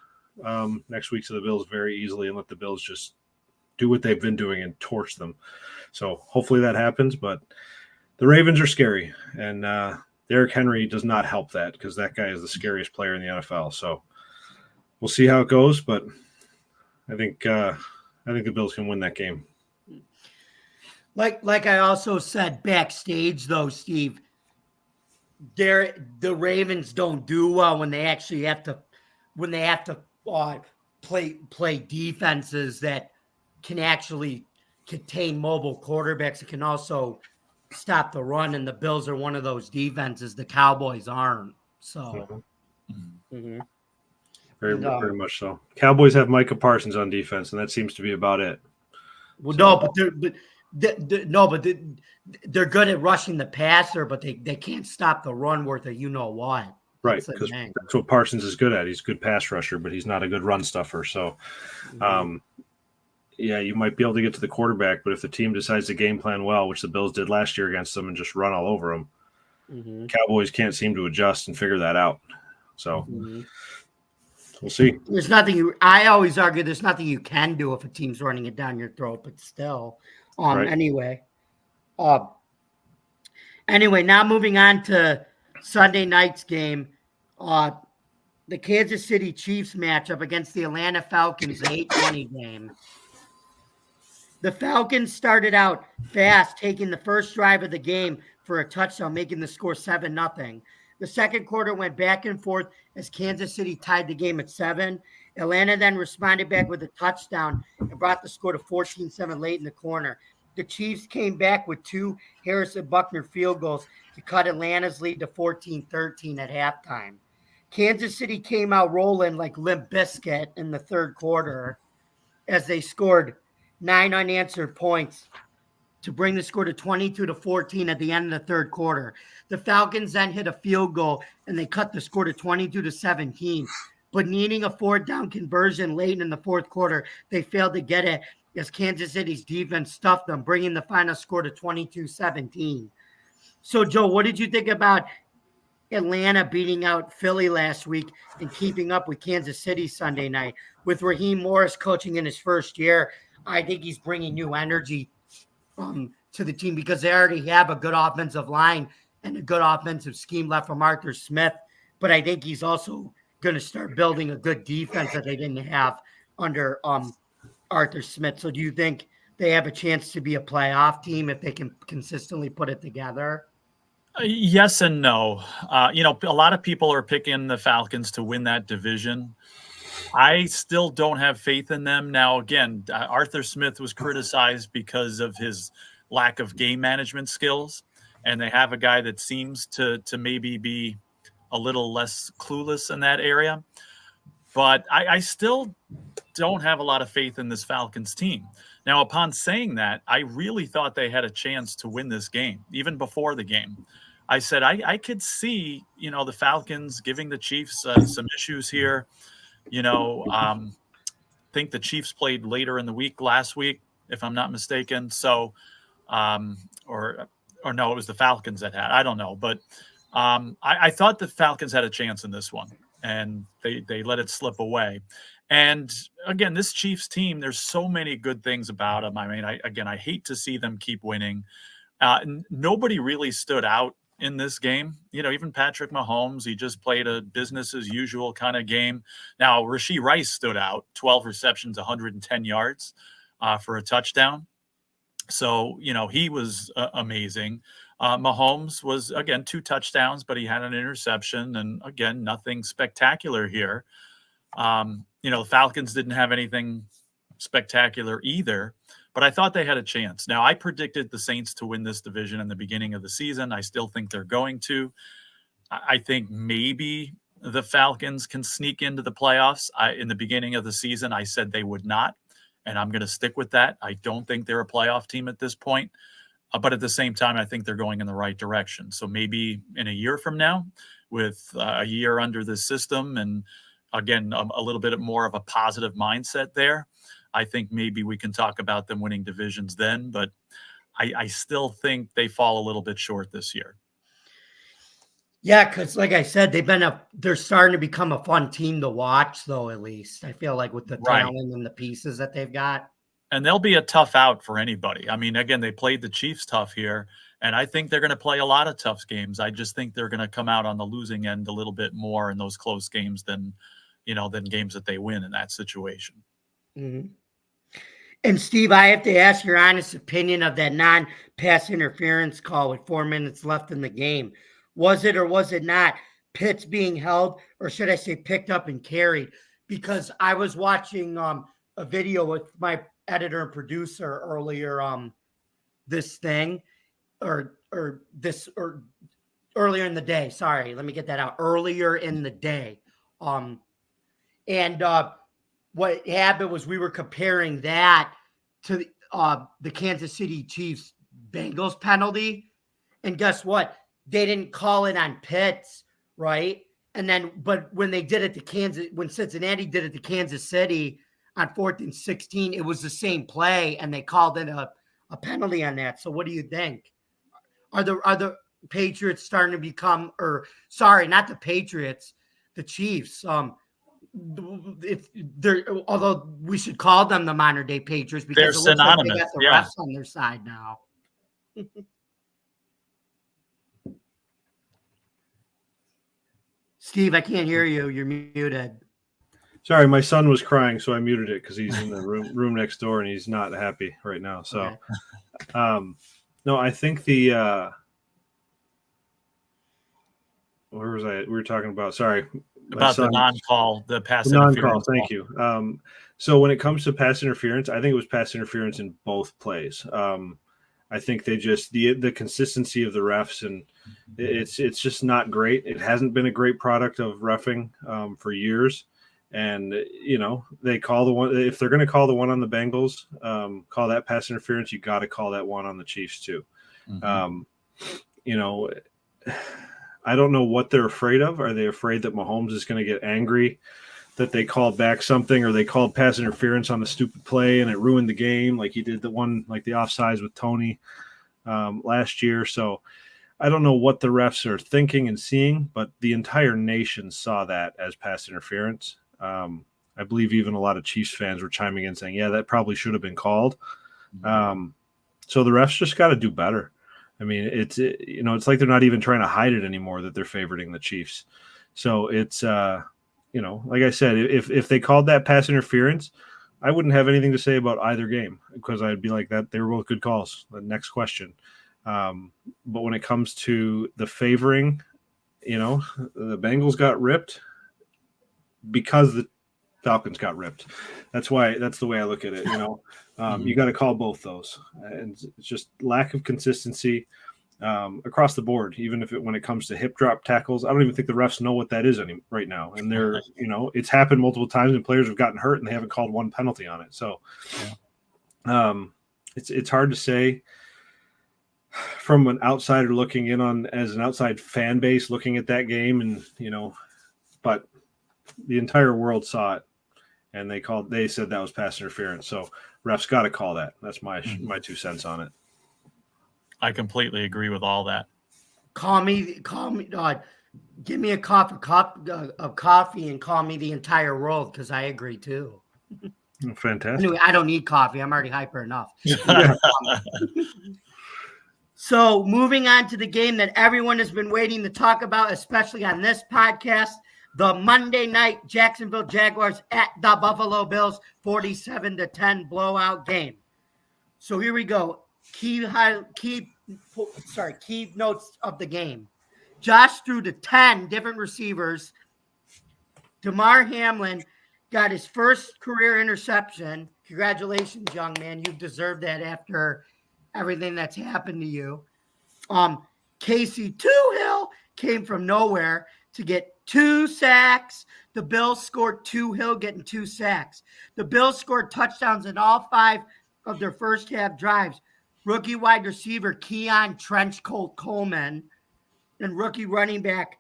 C: next week to the Bills very easily and let the Bills just do what they've been doing and torch them. So hopefully that happens, but the Ravens are scary, and Derrick Henry does not help that because that guy is the scariest player in the NFL. So we'll see how it goes, but I think the Bills can win that game.
A: Like I also said backstage, though, Steve, the Ravens don't do well when they actually have to play defenses that can actually contain mobile quarterbacks. It can also stop the run, and the Bills are one of those defenses. The Cowboys aren't. So,
C: Very much so. Cowboys have Micah Parsons on defense, and that seems to be about it.
A: Well, so. They're good at rushing the passer, but they can't stop the run worth of what.
C: Right, because that's what Parsons is good at. He's a good pass rusher, but he's not a good run stuffer. So, you might be able to get to the quarterback, but if the team decides to game plan well, which the Bills did last year against them, and just run all over them, Cowboys can't seem to adjust and figure that out. So, we'll see.
A: I always argue there's nothing you can do if a team's running it down your throat, but still.
C: Right.
A: Anyway, now moving on to Sunday night's game, the Kansas City Chiefs matchup against the Atlanta Falcons, the 8:20 game. The Falcons started out fast, taking the first drive of the game for a touchdown, making the score 7-0. The second quarter went back and forth as Kansas City tied the game at 7. Atlanta then responded back with a touchdown and brought the score to 14-7 late in the corner. The Chiefs came back with 2 Harrison Buckner field goals to cut Atlanta's lead to 14-13 at halftime. Kansas City came out rolling like Limp Bizkit in the third quarter as they scored 9 unanswered points to bring the score to 22-14 at the end of the third quarter. The Falcons then hit a field goal and they cut the score to 22-17. But needing a 4th down conversion late in the fourth quarter, they failed to get it as Kansas City's defense stuffed them, bringing the final score to 22-17. So, Joe, what did you think about Atlanta beating out Philly last week and keeping up with Kansas City Sunday night? With Raheem Morris coaching in his first year, I think he's bringing new energy to the team because they already have a good offensive line and a good offensive scheme left from Arthur Smith. But I think he's also going to start building a good defense that they didn't have under Arthur Smith. So do you think they have a chance to be a playoff team if they can consistently put it together?
B: Yes and no. A lot of people are picking the Falcons to win that division. I still don't have faith in them. Now, again, Arthur Smith was criticized because of his lack of game management skills, and they have a guy that seems to maybe be a little less clueless in that area. But I still don't have a lot of faith in this Falcons team. Now, upon saying that, I really thought they had a chance to win this game, even before the game. I said I could see, the Falcons giving the Chiefs some issues here. Think the Chiefs played later in the week last week, if I'm not mistaken. So, or no, it was the Falcons that had. I don't know, but I thought the Falcons had a chance in this one, and they let it slip away. And again, this Chiefs team, there's so many good things about them. I mean, I hate to see them keep winning. Nobody really stood out in this game. Even Patrick Mahomes, he just played a business as usual kind of game. Now, Rashee Rice stood out, 12 receptions, 110 yards for a touchdown. So, he was amazing. Mahomes was, again, 2 touchdowns, but he had an interception. And again, nothing spectacular here. The Falcons didn't have anything spectacular either, but I thought they had a chance. Now, I predicted the Saints to win this division in the beginning of the season. I still think they're going to. I think maybe the Falcons can sneak into the playoffs. In the beginning of the season, I said they would not, and I'm going to stick with that. I don't think they're a playoff team at this point, but at the same time, I think they're going in the right direction. So maybe in a year from now, with a year under this system and, again, a little bit more of a positive mindset there, I think maybe we can talk about them winning divisions then, but I still think they fall a little bit short this year.
A: Yeah, because like I said, they're starting to become a fun team to watch, though, at least. I feel like with the talent and the pieces that they've got.
B: And they'll be a tough out for anybody. I mean, again, they played the Chiefs tough here, and I think they're going to play a lot of tough games. I just think they're going to come out on the losing end a little bit more in those close games than games that they win in that situation.
A: Mm-hmm. And Steve, I have to ask your honest opinion of that non-pass interference call with 4 minutes left in the game. Was it or was it not Pitts being held, or should I say picked up and carried? Because I was watching a video with my editor and producer earlier earlier in the day. Sorry, let me get that out. Earlier in the day. What happened was we were comparing that to the Kansas City Chiefs Bengals penalty. And guess what? They didn't call it on Pitts, right? But when they did it when Cincinnati did it to Kansas City on 4th and 16, it was the same play, and they called it a penalty on that. So what do you think? Are the Patriots starting to become, or sorry, not the Patriots, the Chiefs? Although we should call them the modern day Patriots because
B: they're synonymous.
A: Like they got the refs on their side now. Steve, I can't hear you. You're muted.
C: Sorry, my son was crying, so I muted it because he's in the room next door and he's not happy right now. So, okay. No, I think where was I? We were talking about, sorry.
B: About the non-call, the pass
C: interference. Thank you. So when it comes to pass interference, I think it was pass interference in both plays. I think they just the consistency of the refs, and it's just not great. It hasn't been a great product of reffing for years. And they call the one, if they're going to call the one on the Bengals, call that pass interference. You got to call that one on the Chiefs too. Mm-hmm. I don't know what they're afraid of. Are they afraid that Mahomes is going to get angry that they called back something, or they called pass interference on the stupid play and it ruined the game, like he did the one, like the offsides with Tony last year? So I don't know what the refs are thinking and seeing, but the entire nation saw that as pass interference. I believe even a lot of Chiefs fans were chiming in saying, yeah, that probably should have been called. So the refs just got to do better. I mean, it's like they're not even trying to hide it anymore that they're favoriting the Chiefs. So it's, like I said, if they called that pass interference, I wouldn't have anything to say about either game because I'd be like that. They were both good calls. The next question. But when it comes to the favoring, the Bengals got ripped because the Falcons got ripped. That's the way I look at it. You got to call both those, and it's just lack of consistency across the board. Even when it comes to hip drop tackles, I don't even think the refs know what that is right now. And they're, it's happened multiple times, and players have gotten hurt, and they haven't called one penalty on it. So, it's hard to say from an outsider looking in on, as an outside fan base looking at that game, and but the entire world saw it, and they said that was pass interference. So refs got to call that. That's my 2 cents on it.
B: I completely agree with all that.
A: Call me. Give me a cup of coffee and call me the entire world, because I agree too.
C: Fantastic.
A: Anyway, I don't need coffee. I'm already hyper enough. So moving on to the game that everyone has been waiting to talk about, especially on this podcast, the Monday night Jacksonville Jaguars at the Buffalo Bills 47-10 blowout game. So here we go. Key key notes of the game. Josh threw to 10 different receivers. Damar Hamlin got his first career interception. Congratulations, young man. You deserve that after everything that's happened to you. Casey Toohill came from nowhere to get 2 sacks. The Bills scored Toohill getting 2 sacks. The Bills scored touchdowns in all 5 of their first half drives. Rookie wide receiver Keon Trenchcoat Coleman and rookie running back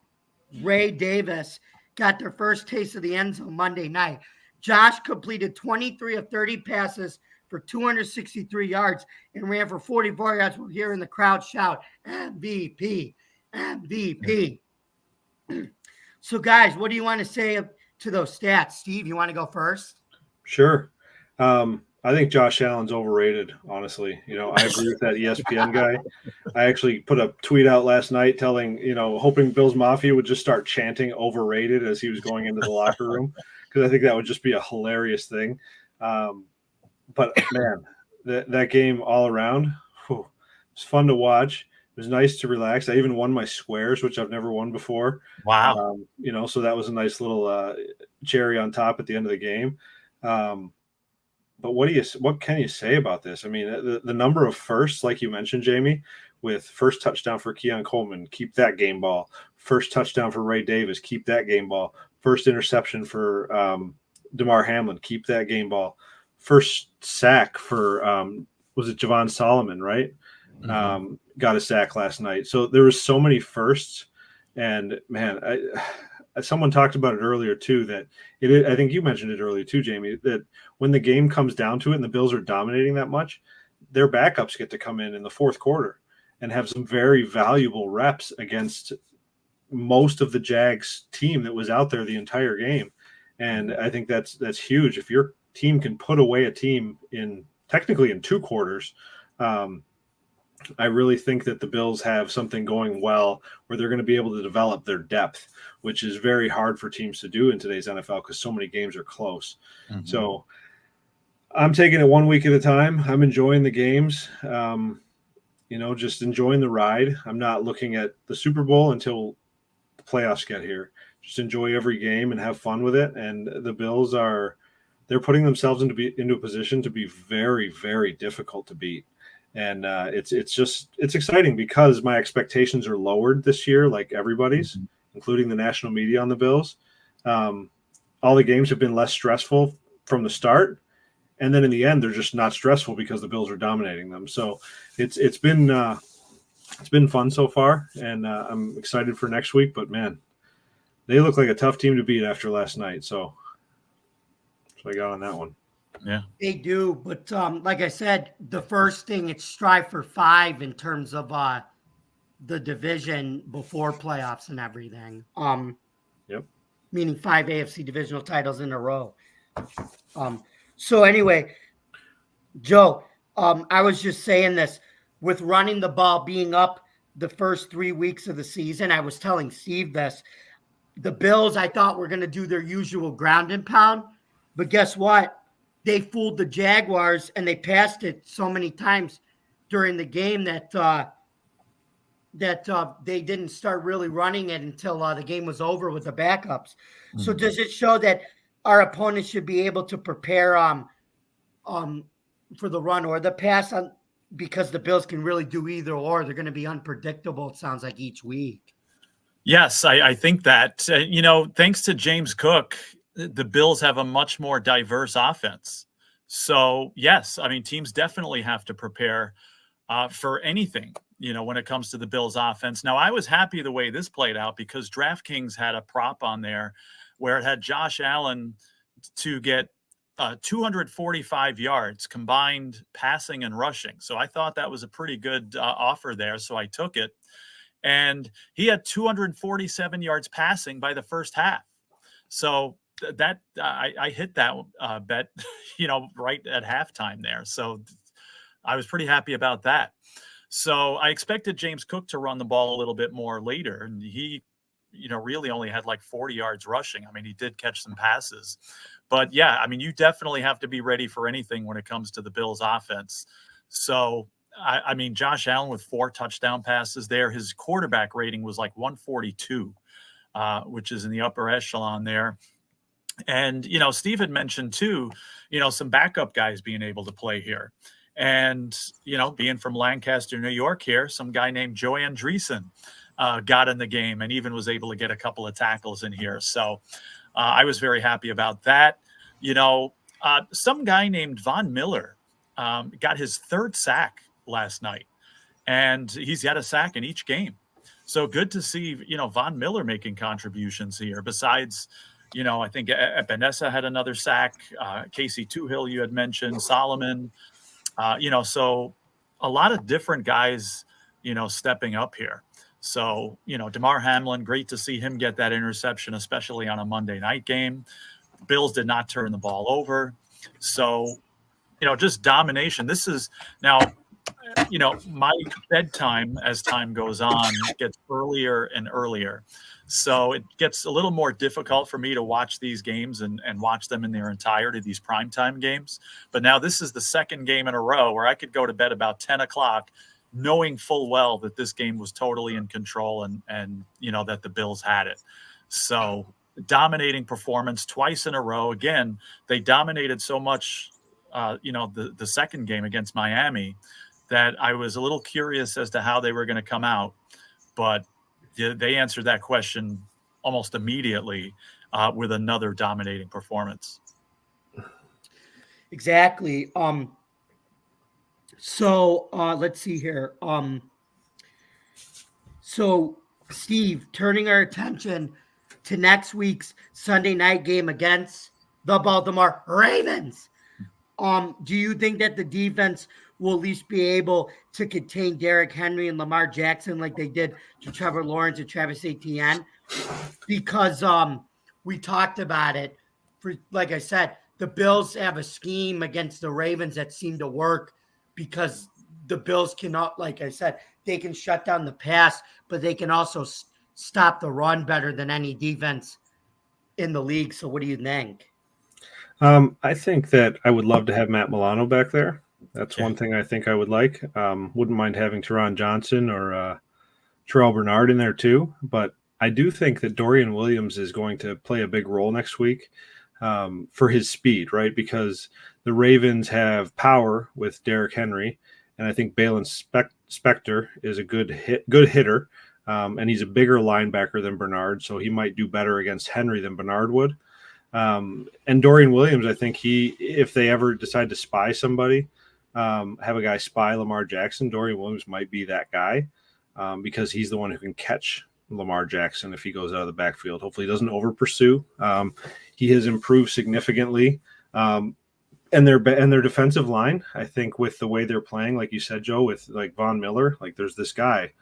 A: Ray Davis got their first taste of the end zone Monday night. Josh completed 23 of 30 passes for 263 yards and ran for 44 yards. We're hearing the crowd shout, MVP, MVP. So, guys, what do you want to say to those stats? Steve, you want to go first?
C: Sure. I think Josh Allen's overrated, honestly. I agree with that ESPN guy. I actually put a tweet out last night telling, hoping Bills Mafia would just start chanting overrated as he was going into the locker room, because I think that would just be a hilarious thing. But, man, that game all around, it's fun to watch. It was nice to relax. I even won my squares, which I've never won before.
B: Wow.
C: So that was a nice little cherry on top at the end of the game. But what can you say about this? I mean, the number of firsts, like you mentioned, Jamie, with first touchdown for Keon Coleman, keep that game ball. First touchdown for Ray Davis, keep that game ball. First interception for Damar Hamlin, keep that game ball. First sack for was it Javon Solomon, right? Mm-hmm. Got a sack last night. So there was so many firsts, and man, someone talked about it earlier too. That I think you mentioned it earlier too, Jamie. That when the game comes down to it, and the Bills are dominating that much, their backups get to come in the fourth quarter and have some very valuable reps against most of the Jags team that was out there the entire game. And I think that's huge. If your team can put away a team technically in 2 quarters, I really think that the Bills have something going well where they're going to be able to develop their depth, which is very hard for teams to do in today's NFL because so many games are close. Mm-hmm. So I'm taking it 1 week at a time. I'm enjoying the games, just enjoying the ride. I'm not looking at the Super Bowl until the playoffs get here. Just enjoy every game and have fun with it. And the Bills they're putting themselves into a position to be very, very difficult to beat. And it's exciting because my expectations are lowered this year, like everybody's, mm-hmm. including the national media on the Bills. All the games have been less stressful from the start, and then in the end, they're just not stressful because the Bills are dominating them. So it's been fun so far, and I'm excited for next week. But man, they look like a tough team to beat after last night. So I got on that one.
B: Yeah,
A: they do. But like I said, the first thing, it's strive for 5 in terms of the division before playoffs and everything.
C: Yep.
A: Meaning 5 AFC divisional titles in a row. So anyway, Joe, I was just saying this with running the ball being up the first 3 weeks of the season. I was telling Steve this. The Bills, I thought, were going to do their usual ground and pound, but guess what? They fooled the Jaguars and they passed it so many times during the game that they didn't start really running it until the game was over with the backups. Mm-hmm. So does it show that our opponents should be able to prepare for the run or the pass because the Bills can really do either or? They're going to be unpredictable, it sounds like, each week.
B: Yes, I think that, thanks to James Cook, the Bills have a much more diverse offense. So, yes, I mean, teams definitely have to prepare for anything, when it comes to the Bills offense. Now, I was happy the way this played out because DraftKings had a prop on there where it had Josh Allen to get 245 yards combined passing and rushing. So I thought that was a pretty good offer there. So I took it. And he had 247 yards passing by the first half. So that I hit that bet, right at halftime there. So I was pretty happy about that. So I expected James Cook to run the ball a little bit more later. And he, really only had like 40 yards rushing. I mean, he did catch some passes. But yeah, I mean, you definitely have to be ready for anything when it comes to the Bills offense. So I mean, Josh Allen with 4 touchdown passes there. His quarterback rating was like 142, which is in the upper echelon there. And, Steve had mentioned too, some backup guys being able to play here. And, being from Lancaster, New York here, some guy named Joe Andreessen got in the game and even was able to get a couple of tackles in here. So I was very happy about that. Some guy named Von Miller got his 3rd sack last night, and he's got a sack in each game. So good to see, Von Miller making contributions here. Besides, I think Epenesa had another sack. Casey Toohill, you had mentioned, Solomon. So a lot of different guys, stepping up here. So, Damar Hamlin, great to see him get that interception, especially on a Monday night game. Bills did not turn the ball over. So, just domination. This is now, my bedtime as time goes on gets earlier and earlier. So it gets a little more difficult for me to watch these games and watch them in their entirety, these primetime games. But now this is the 2nd game in a row where I could go to bed about 10 o'clock knowing full well that this game was totally in control and that the Bills had it. So dominating performance twice in a row. Again, they dominated so much, the 2nd game against Miami that I was a little curious as to how they were going to come out. But they answered that question almost immediately with another dominating performance.
A: Exactly. So let's see here. So Steve, turning our attention to next week's Sunday night game against the Baltimore Ravens. Do you think that the defense will at least be able to contain Derrick Henry and Lamar Jackson like they did to Trevor Lawrence and Travis Etienne? Because we talked about it. Like I said, the Bills have a scheme against the Ravens that seemed to work because the Bills cannot, like I said, they can shut down the pass, but they can also stop the run better than any defense in the league. So what do you think?
C: I think that I would love to have Matt Milano back there. That's one thing I think I would like. Wouldn't mind having Teron Johnson or Terrell Bernard in there too. But I do think that Dorian Williams is going to play a big role next week for his speed, right? Because the Ravens have power with Derrick Henry, and I think Balin Spector is a good hitter, and he's a bigger linebacker than Bernard, so he might do better against Henry than Bernard would. And Dorian Williams, I think if they ever decide to spy somebody, have a guy spy Lamar Jackson, Dorian Williams might be that guy because he's the one who can catch Lamar Jackson if he goes out of the backfield. Hopefully he doesn't over pursue. He has improved significantly. And their defensive line, I think with the way they're playing, like you said, Joe, with like Von Miller, like there's this guy,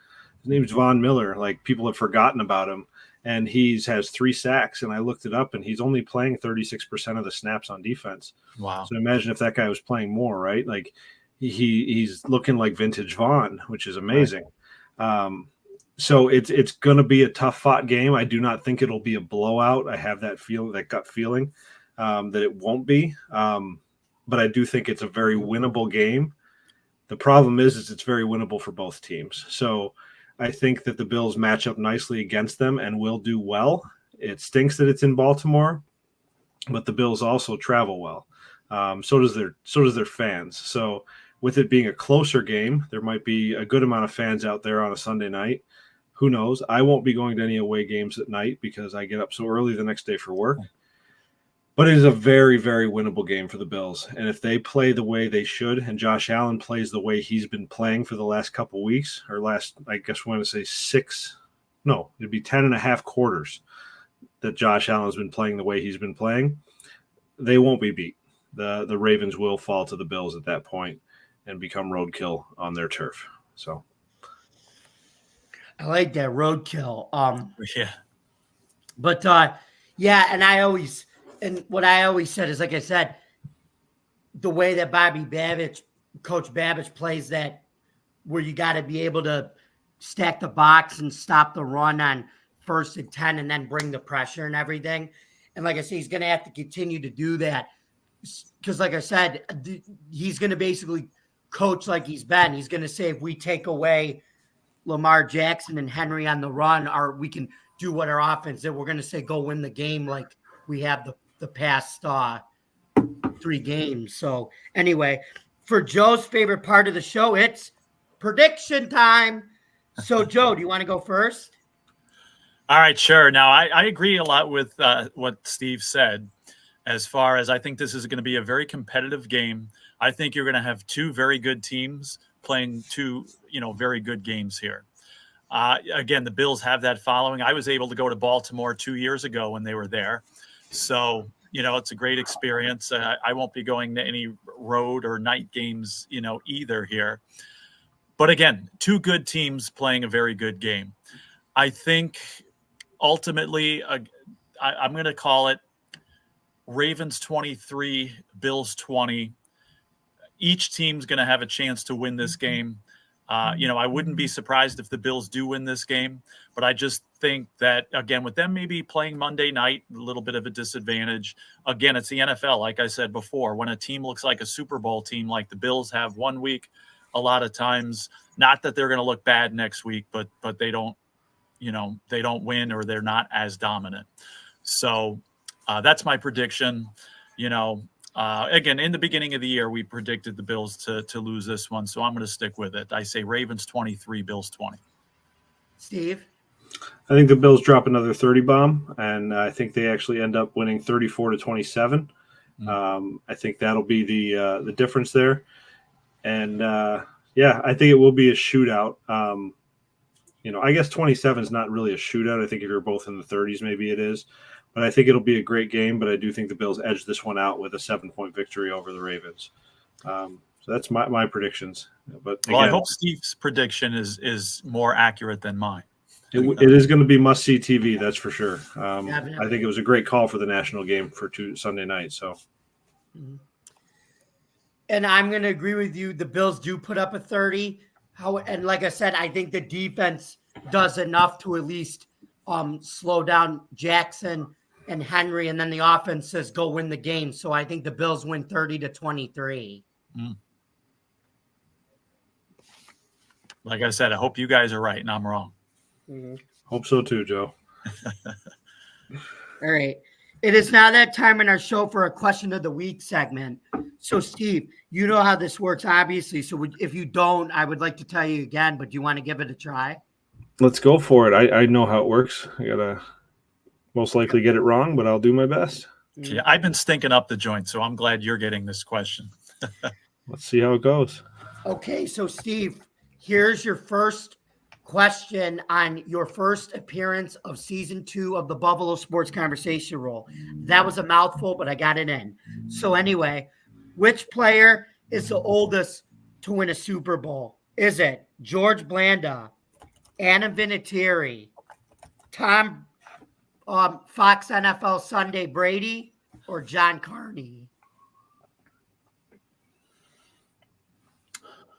C: his name's Von Miller. Like people have forgotten about him. And has 3 sacks, and I looked it up, and he's only playing 36% of the snaps on defense.
B: Wow!
C: So imagine if that guy was playing more, right? Like he's looking like vintage Vaughn, which is amazing. Right. So it's going to be a tough fought game. I do not think it'll be a blowout. I have that gut feeling that it won't be. But I do think it's a very winnable game. The problem is it's very winnable for both teams. So I think that the Bills match up nicely against them and will do well. It stinks that it's in Baltimore, but the Bills also travel well. So does their fans. So with it being a closer game, there might be a good amount of fans out there on a Sunday night. Who knows? I won't be going to any away games at night because I get up so early the next day for work. But it is a very, very winnable game for the Bills. And if they play the way they should, and Josh Allen plays the way he's been playing for the last couple of weeks, or I guess we want to say it'd be 10 and a half quarters that Josh Allen's been playing the way he's been playing, they won't be beat. The Ravens will fall to the Bills at that point and become roadkill on their turf. So
A: I like that roadkill.
B: Yeah.
A: But yeah, and what I always said is, like I said, the way that Coach Babbage plays that, where you got to be able to stack the box and stop the run on 1st and 10 and then bring the pressure and everything. And like I said, he's going to have to continue to do that because, like I said, he's going to basically coach like he's been. He's going to say if we take away Lamar Jackson and Henry on the run, we can do what our offense did. We're going to say go win the game like we have the past 3 games. So anyway, for Joe's favorite part of the show, it's prediction time. So Joe, do you want to go first?
B: All right, sure. Now, I agree a lot with what Steve said, as far as I think this is going to be a very competitive game. I think you're going to have 2 very good teams playing 2, very good games here. Again, the Bills have that following. I was able to go to Baltimore 2 years ago when they were there. So, it's a great experience. I won't be going to any road or night games, either here. But again, 2 good teams playing a very good game. I think ultimately, I'm going to call it Ravens 23, Bills 20. Each team's going to have a chance to win this game. I wouldn't be surprised if the Bills do win this game, but I just think that, again, with them maybe playing Monday night, a little bit of a disadvantage. Again, it's the NFL, like I said before. When a team looks like a Super Bowl team like the Bills have one week, a lot of times, not that they're going to look bad next week, but they don't, they don't win or they're not as dominant. So that's my prediction. Again, in the beginning of the year, we predicted the Bills to lose this one, so I'm going to stick with it. I say Ravens 23, Bills 20.
A: Steve?
C: I think the Bills drop another 30 bomb, and I think they actually end up winning 34-27. I think that'll be the difference there. And, I think it will be a shootout. I guess 27 is not really a shootout. I think if you're both in the 30s, maybe it is. But I think it'll be a great game, but I do think the Bills edge this one out with a 7-point victory over the Ravens. So that's my predictions. But again,
B: I hope Steve's prediction is more accurate than mine.
C: It is going to be must-see TV, that's for sure. I think it was a great call for the national game for Sunday night. So,
A: and I'm going to agree with you. The Bills do put up a 30. And like I said, I think the defense does enough to at least slow down Jackson and Henry, and then the offense says go win the game. So I think the Bills win 30-23.
B: Like I said, I hope you guys are right and I'm wrong.
C: Hope so too, Joe.
A: All right. It is now that time in our show for a question of the week segment. So, Steve, you know how this works, obviously. So if you don't, I would like to tell you again, but do you want to give it a try?
C: Let's go for it. I know how it works. I got to most likely get it wrong, but I'll do my best.
B: Yeah, I've been stinking up the joint, so I'm glad you're getting this question.
C: Let's see how it goes.
A: Okay, so, Steve, here's your first question on your first appearance of season 2 of the Buffalo Sports Conversation Roll. That was a mouthful, but I got it in. So anyway, which player is the oldest to win a Super Bowl? Is it George Blanda, Adam Vinatieri, Tom Fox NFL Sunday Brady, or John Carney?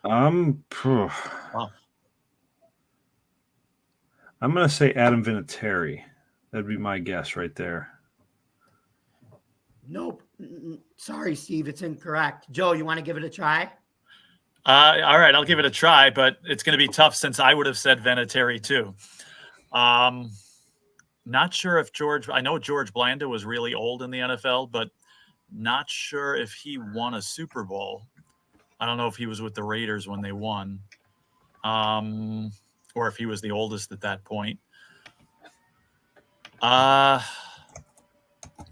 C: I'm going to say Adam Vinatieri. That'd be my guess right there.
A: Nope. Sorry, Steve. It's incorrect. Joe, you want to give it a try?
B: All right, I'll give it a try, but it's going to be tough since I would have said Vinatieri too. Not sure if I know George Blanda was really old in the NFL, but not sure if he won a Super Bowl. I don't know if he was with the Raiders when they won. Or if he was the oldest at that point. Why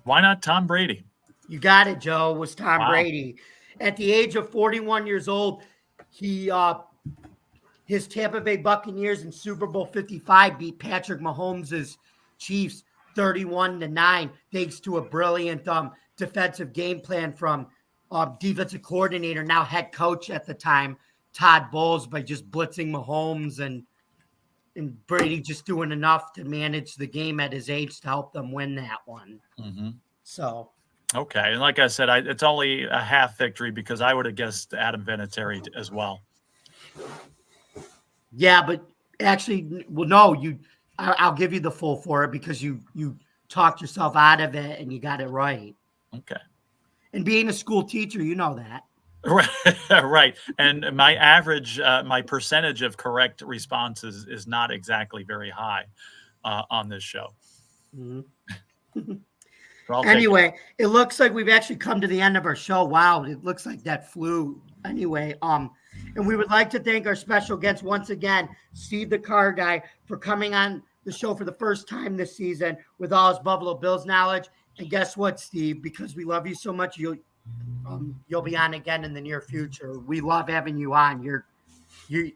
B: not Tom Brady?
A: You got it, Joe. It was Tom Brady. At the age of 41 years old, his Tampa Bay Buccaneers in Super Bowl 55 beat Patrick Mahomes' Chiefs 31-9, thanks to a brilliant defensive game plan from defensive coordinator, now head coach at the time, Todd Bowles, by just blitzing Mahomes and Brady just doing enough to manage the game at his age to help them win that one. So.
B: Okay. And like I said, it's only a half victory because I would have guessed Adam Vinatieri as well.
A: Yeah, but actually, well, no, I'll give you the full for it because you talked yourself out of it and you got it right.
B: Okay.
A: And being a school teacher, you know that.
B: Right, right. And my average, my percentage of correct responses is not exactly very high on this show.
A: Mhm.
B: So I'll take it.
A: Anyway, it looks like we've actually come to the end of our show. Wow, it looks like that flew. Anyway, and we would like to thank our special guest once again, Steve the Car Guy, for coming on the show for the first time this season with all his Buffalo Bills knowledge. And guess what, Steve? Because we love you so much, you'll be on again in the near future. We love having you on.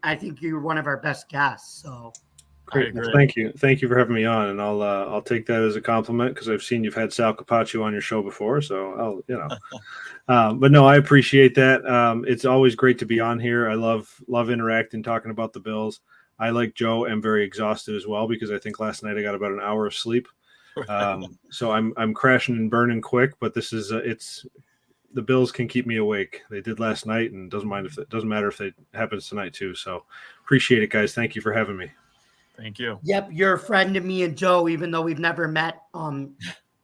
A: I think you're one of our best guests. So
C: Great.
B: I agree.
C: Thank you for having me on, and I'll take that as a compliment because I've seen you've had Sal Capaccio on your show before, so but no, I appreciate that. It's always great to be on here. I love interacting, talking about the Bills. I, like Joe, am very exhausted as well because I think last night I got about an hour of sleep. So I'm crashing and burning quick, but this is the Bills can keep me awake. They did last night, and doesn't matter if it happens tonight too. So appreciate it, guys. Thank you for having me.
B: Thank you.
A: Yep, you're a friend to me and Joe, even though we've never met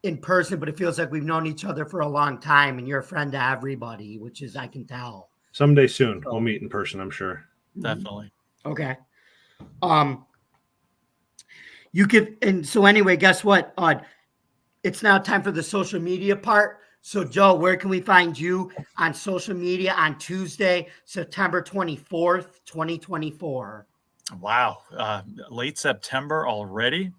A: in person, but it feels like we've known each other for a long time, and you're a friend to everybody, which is, I can tell.
C: Someday soon, we'll meet in person, I'm sure.
B: Definitely.
A: Okay. You could, and so anyway, guess what? It's now time for the social media part. So, Joe, where can we find you on social media on Tuesday, September 24th, 2024?
B: Wow. Late September already.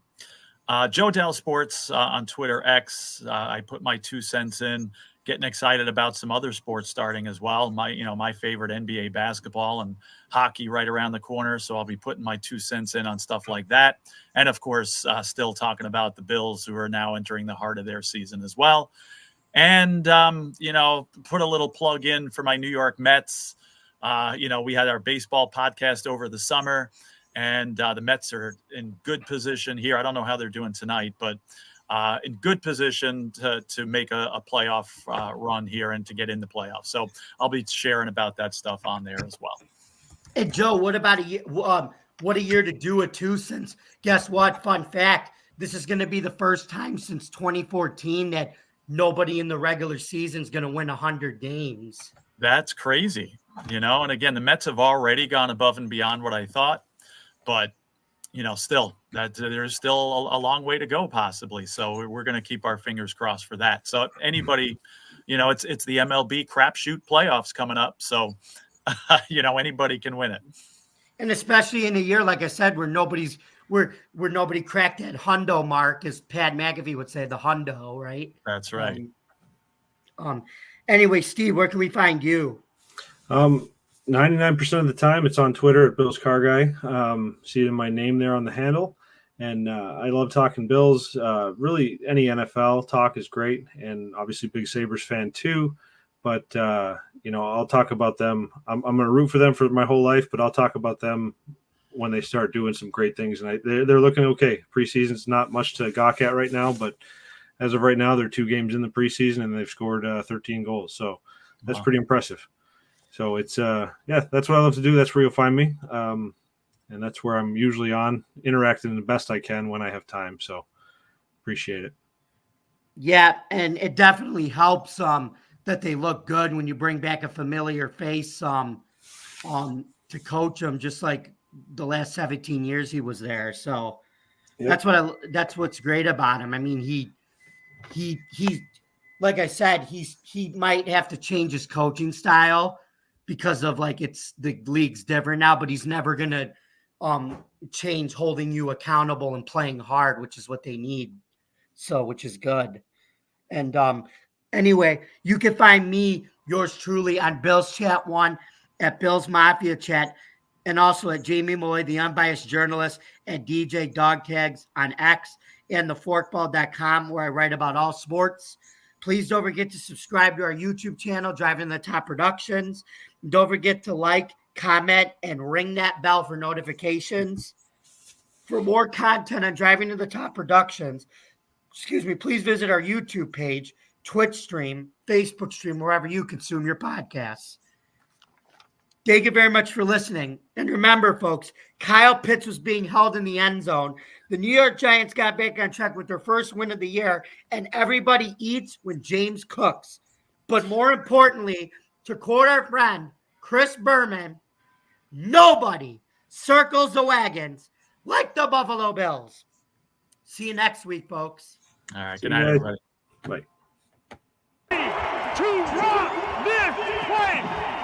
B: Joe Dell Sports on Twitter X. I put my 2 cents in, getting excited about some other sports starting as well. My favorite NBA basketball and hockey right around the corner. So I'll be putting my 2 cents in on stuff like that. And of course, still talking about the Bills, who are now entering the heart of their season as well. And, put a little plug in for my New York Mets. We had our baseball podcast over the summer, and the Mets are in good position here. I don't know how they're doing tonight, but in good position to make a playoff run here and to get in the playoffs. So I'll be sharing about that stuff on there as well.
A: And Joe, what about a year? What a year to do it too, since guess what? Fun fact, this is going to be the first time since 2014 that nobody in the regular season is going to win 100 games.
B: That's crazy. And again, the Mets have already gone above and beyond what I thought, but still that there's still a long way to go possibly. So we're going to keep our fingers crossed for that. So anybody, it's the MLB crapshoot playoffs coming up. So, anybody can win it.
A: And especially in a year, like I said, where nobody cracked that hundo mark, as Pat McAfee would say, the hundo, right?
B: That's right.
A: Anyway, Steve, where can we find you?
C: 99% of the time it's on Twitter at Bills Car Guy. See my name there on the handle. And I love talking Bills. Really, any NFL talk is great. And obviously, big Sabres fan too. But, I'll talk about them. I'm going to root for them for my whole life, but I'll talk about them when they start doing some great things. And they're looking okay. Preseason's not much to gawk at right now, but as of right now, they're 2 games in the preseason and they've scored 13 goals. So that's pretty impressive. So it's, that's what I love to do. That's where you'll find me. And that's where I'm usually on, interacting the best I can when I have time. So appreciate it.
A: Yeah, and it definitely helps that they look good when you bring back a familiar face to coach them, just like the last 17 years he was there. So that's what's great about him. I mean, he like I said, he might have to change his coaching style because of it's the league's different now, but he's never gonna change holding you accountable and playing hard, which is what they need. So, which is good. And anyway, you can find me, yours truly, on Bills Chat 1 at Bills Mafia Chat, and also at Jamie Malloy, the unbiased journalist, at DJ Dog Tags on X, and theforkball.com, where I write about all sports. Please don't forget to subscribe to our YouTube channel, Driving the Top Productions. Don't forget to like, comment, and ring that bell for notifications. For more content on Driving to the Top Productions, please visit our YouTube page, Twitch stream, Facebook stream, wherever you consume your podcasts. Thank you very much for listening. And remember, folks, Kyle Pitts was being held in the end zone. The New York Giants got back on track with their first win of the year, and everybody eats when James cooks. But more importantly, to quote our friend Chris Berman, nobody circles the wagons like the Buffalo Bills. See you next week, folks.
B: All right.
C: See
B: Good
C: you
B: night,
C: guys.
B: everybody.
C: Bye.
D: To rock this place.